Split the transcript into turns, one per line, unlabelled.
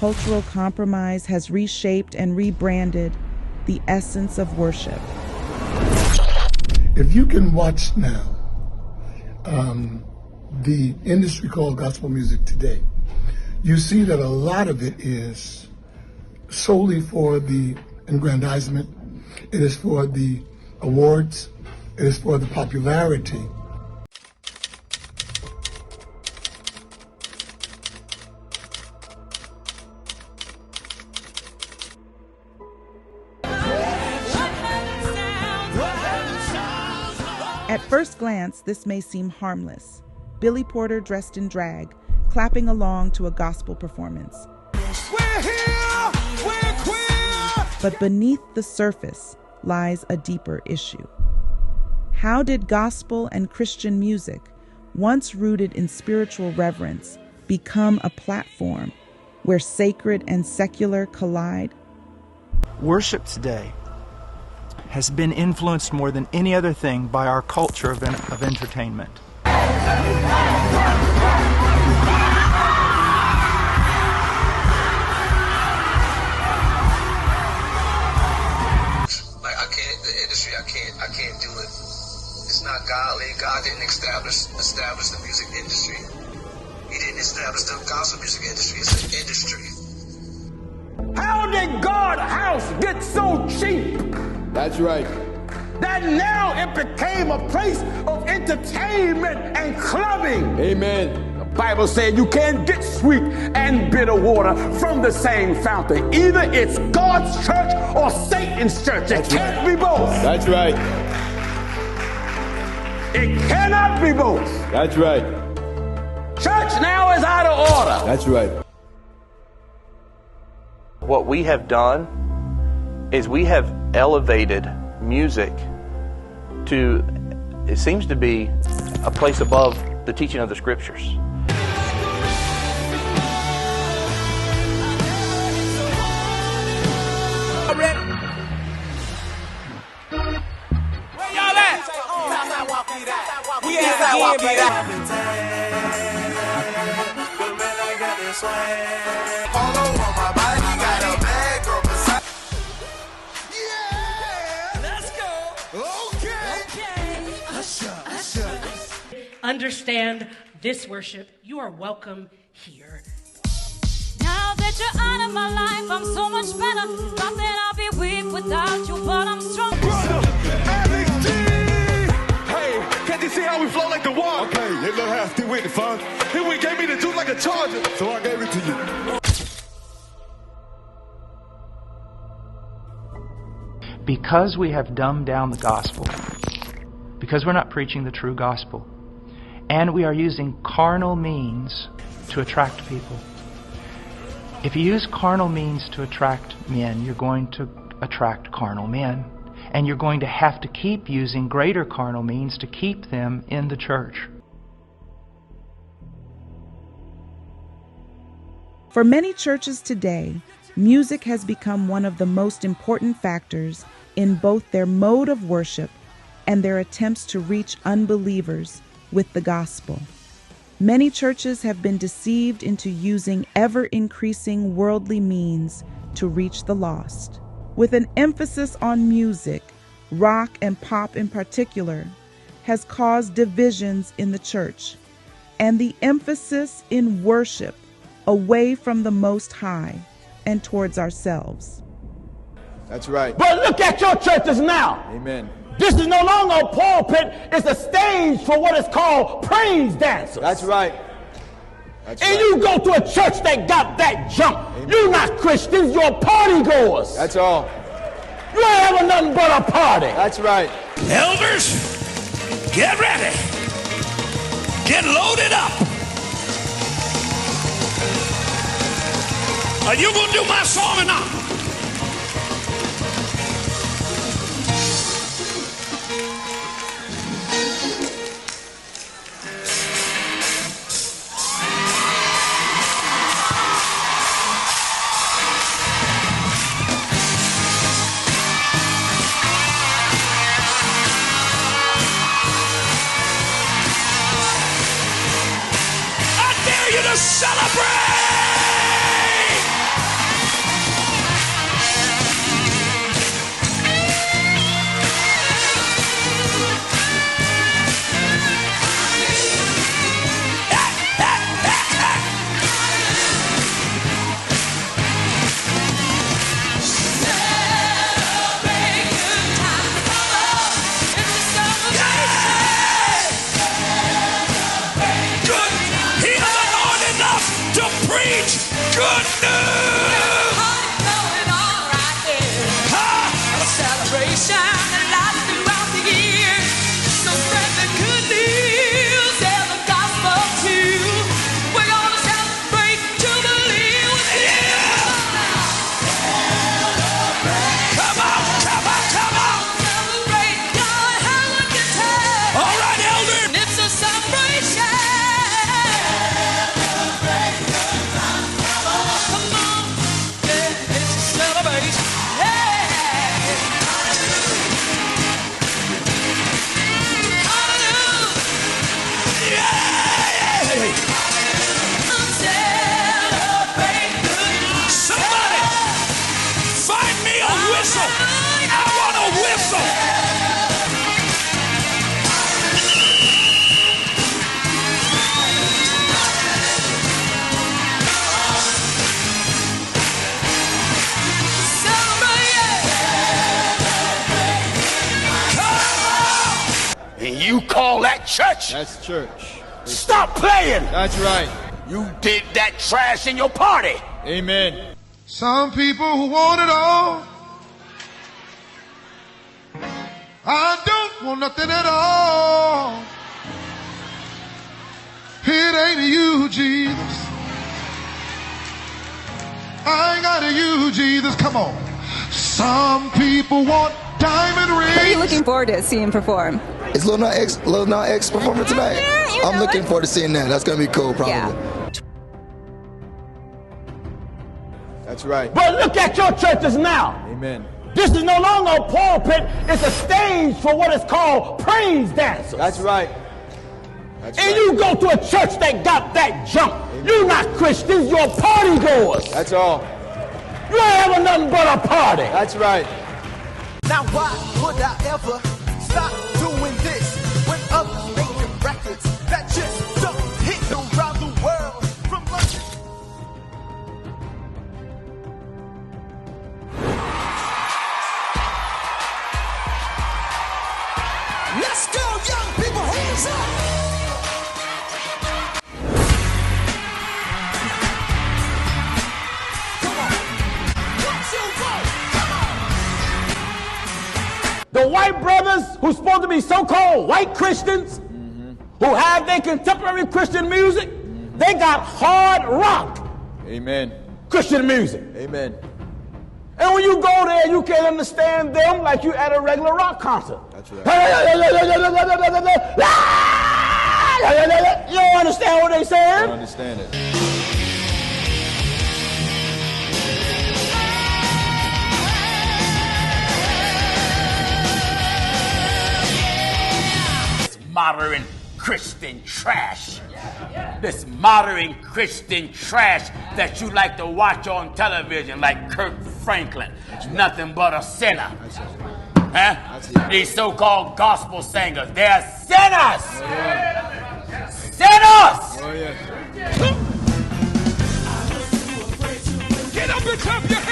Cultural compromise has reshaped and rebranded the essence of worship.
If you can watch now the industry called gospel music today, you see that a lot of it is solely for the aggrandizement. It is for the awards. It is for the popularity.
At first glance, this may seem harmless. Billy Porter dressed in drag, clapping along to a gospel performance.
We're here! We're queer!
But beneath the surface lies a deeper issue. How did gospel and Christian music, once rooted in spiritual reverence, become a platform where sacred and secular collide?
Worship today has been influenced more than any other thing by our culture of entertainment.
Like I can't do it. It's not godly. God didn't establish the music industry. He didn't establish the gospel music industry. It's an industry.
How did God's house get so cheap?
That's right.
That now it became a place of entertainment and clubbing.
Amen.
The Bible said you can't get sweet and bitter water from the same fountain. Either it's God's church or Satan's church. It can't be both.
That's right.
It cannot be both.
That's right.
Church now is out of order.
That's right.
What we have done is we have elevated music to, it seems to be a place above the teaching of the scriptures.
Where y'all at? We at
Understand this worship. You are welcome here.
Now that you're out of my life, I'm so much better. Thought that I'll be weak without you, but I'm strong.
Brother, Alex D! Hey, can't you see how we flow like the water?
Okay, you little half still with the fun.
Here we gave me the juice like a charger.
So I gave it to you.
Because we have dumbed down the gospel, because we're not preaching the true gospel, and we are using carnal means to attract people. If you use carnal means to attract men, you're going to attract carnal men. And you're going to have to keep using greater carnal means to keep them in the church.
For many churches today, music has become one of the most important factors in both their mode of worship and their attempts to reach unbelievers with the gospel. Many churches have been deceived into using ever-increasing worldly means to reach the lost. With an emphasis on music, rock and pop in particular, has caused divisions in the church, and the emphasis in worship away from the Most High and towards ourselves.
That's right.
But look at your churches now.
Amen.
This is no longer a pulpit. It's a stage for what is called praise dancers.
That's right. That's
and
right.
you go to a church that got that junk.
Amen.
You're not Christians. You're party goers.
That's all.
You ain't having nothing but a party.
That's right.
Elders, get ready. Get loaded up. Are you going to do my song or not? I dare you to celebrate! Good news.
Going on right there. A celebration that lasts throughout the year. So spread the good news and the gospel too. We're gonna celebrate Jubilee with
Come on, come on, come on.
Celebrate God, how we can tell.
All right, elder.
And it's a celebration. Come on, yeah, it's a celebration.
Somebody, find me a whistle. I want a whistle.
And you call that church?
That's church.
Stop playing!
That's right.
You did that trash in your party.
Amen.
Some people who want it all. I don't want nothing at all. It ain't you, Jesus. I ain't got a you, Jesus. Come on. Some people want diamond rings.
What are you looking forward to seeing him perform?
Is Lil Nas X performing tonight?
Yeah,
I'm looking forward to seeing that. That's gonna be cool, probably.
Yeah.
That's right.
But look at your churches now.
Amen.
This is no longer a pulpit. It's a stage for what is called praise dancers.
That's right. That's
And
right.
you go to a church that got that junk. You're not Christians, you're party goers.
That's all.
You ain't having nothing but a party.
That's right.
Now why would I ever stop doing this when others making records that just don't hit around the world from London? Let's go, young people, hands up!
The white brothers who's supposed to be so-called white Christians, who have their contemporary Christian music, they got hard rock
Amen.
Christian music.
Amen.
And when you go there, you can't understand them like you at a regular rock concert.
That's right.
You don't understand what they
I
saying?
don't understand it.
Modern Christian trash. This modern Christian trash that you like to watch on television like Kirk Franklin. Nothing but a sinner. Huh? These so-called gospel singers, they're sinners!
Oh, yeah.
Sinners!
Oh, yeah.
Get up and clap your hands.